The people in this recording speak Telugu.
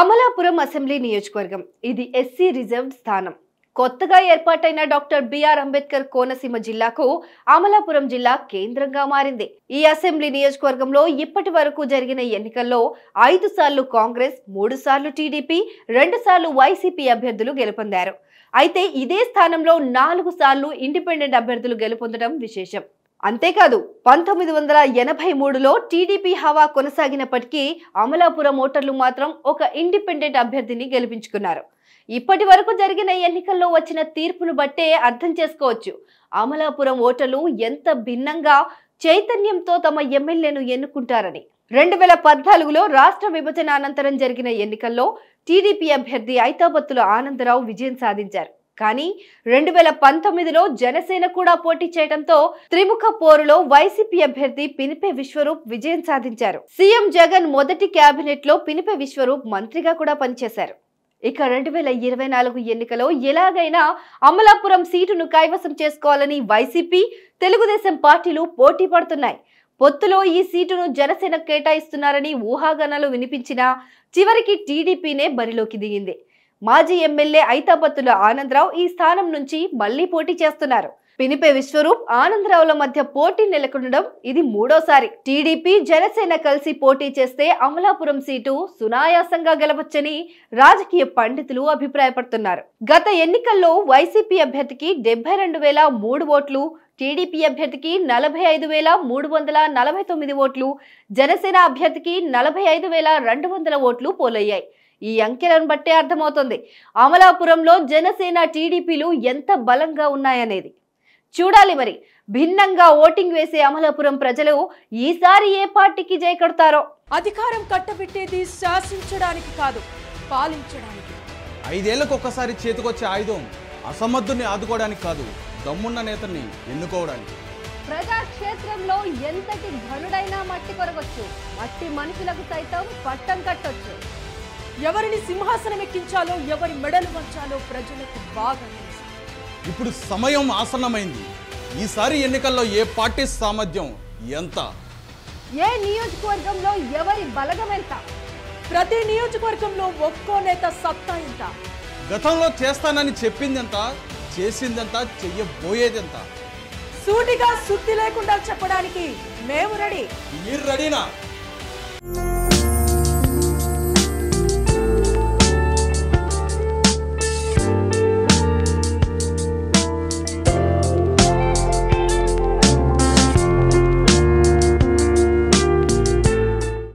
అమలాపురం అసెంబ్లీ నియోజకవర్గం ఇది ఎస్సీ రిజర్వ్డ్ స్థానం. కొత్తగా ఏర్పాటైన డాక్టర్ బిఆర్ అంబేద్కర్ కోనసీమ జిల్లాకు అమలాపురం జిల్లా కేంద్రంగా మారింది. ఈ అసెంబ్లీ నియోజకవర్గంలో ఇప్పటి వరకు జరిగిన ఎన్నికల్లో 5 సార్లు కాంగ్రెస్, 3 సార్లు టీడీపీ, 2 సార్లు వైసీపీ అభ్యర్థులు గెలుపొందారు. అయితే ఇదే స్థానంలో 4 సార్లు ఇండిపెండెంట్ అభ్యర్థులు గెలుపొందడం విశేషం. అంతేకాదు 1983లో టీడీపీ హవా కొనసాగినప్పటికీ అమలాపురం ఓటర్లు మాత్రం ఒక ఇండిపెండెంట్ అభ్యర్థిని గెలిపించుకున్నారు. ఇప్పటి వరకు జరిగిన ఎన్నికల్లో వచ్చిన తీర్పును బట్టే అర్థం చేసుకోవచ్చు అమలాపురం ఓటర్లు ఎంత భిన్నంగా చైతన్యంతో తమ ఎమ్మెల్యేను ఎన్నుకుంటారని. 2014లో రాష్ట్ర విభజన అనంతరం జరిగిన ఎన్నికల్లో టీడీపీ అభ్యర్థి ఐతాబత్తుల ఆనందరావు విజయం సాధించారు. కానీ 2019లో జనసేన కూడా పోటీ చేయడంతో త్రిముఖ పోరులో వైసీపీ అభ్యర్థి పినిపే విశ్వరూప్ విజయం సాధించారు. సీఎం జగన్ మొదటి కేబినెట్ లో పినిపే విశ్వరూప్ మంత్రిగా కూడా పనిచేశారు. ఇక 2024 ఎన్నికలో ఎలాగైనా అమలాపురం సీటును కైవసం చేసుకోవాలని వైసీపీ, తెలుగుదేశం పార్టీలు పోటీ పడుతున్నాయి. పొత్తులో ఈ సీటును జనసేన కేటాయిస్తున్నారని ఊహాగానాలు వినిపించినా చివరికి టీడీపీనే బరిలోకి దిగింది. మాజీ ఎమ్మెల్యే ఐతాబత్తుల ఆనందరావు ఈ స్థానం నుంచి మళ్లీ పోటీ చేస్తున్నారు. పినిపే విశ్వరూప్, ఆనందరావుల మధ్య పోటీ నెలకొనడం ఇది 3వసారి. టీడీపీ, జనసేన కలిసి పోటీ చేస్తే అమలాపురం సీటు సునాయాసంగా గెలవచ్చని రాజకీయ పండితులు అభిప్రాయపడుతున్నారు. గత ఎన్నికల్లో వైసీపీ అభ్యర్థికి 72,003 ఓట్లు, టీడీపీ అభ్యర్థికి 45,349 ఓట్లు, జనసేన అభ్యర్థికి 45,200 ఓట్లు పోలయ్యాయి. ఈ అంకెలను బట్టే అర్థమవుతుంది అమలాపురంలో జనసేన, టీడీపీలు ఎంత బలంగా ఉన్నాయనేది. చూడాలి మరి. భిన్నంగా ఓటింగ్ వేసే అమలాపురం ప్రజలు ఈసారి ఏ పార్టీకి జై కొడతారో. అధికారం కట్టబెట్టేది శాసించడానికి కాదు, పాలించడానికి. 5 ఏళ్లకు ఒక్కసారి చేతికొచ్చే ఆయుధం అసమర్థుని ఆదుకోవడానికి కాదు, దమ్మున్న నేతని ఎన్నుకోవడానికి. ప్రజాక్షేత్రంలో ఎంతటి ఘనుడైనా మట్టి కొరగొచ్చు, మట్టి మనుషులకు సైతం పట్టం కట్టొచ్చు. ఎవరిని సింహాసనం ఎక్కించాలో, ఎవరి మెడలు వంచాలో ప్రజలకు బాగా తెలుసు. ఇప్పుడు సమయం ఆసన్నమైంది. ఈసారి ఎన్నికల్లో ఏ పార్టీ సామర్థ్యం ఎంత, ఏ నియోజకవర్గంలో ఎవరి బలగం ఎంత, ప్రతి నియోజకవర్గంలో ఒక్కో నేత సత్తా ఎంత, గతంలో చేస్తానని చెప్పిందెంత, చేసిందెంత, చెయ్యబోయేదెంత, సూటిగా సుత్తి లేకుండా చెప్పడానికి మేము రెడీ. మీరు రెడీనా?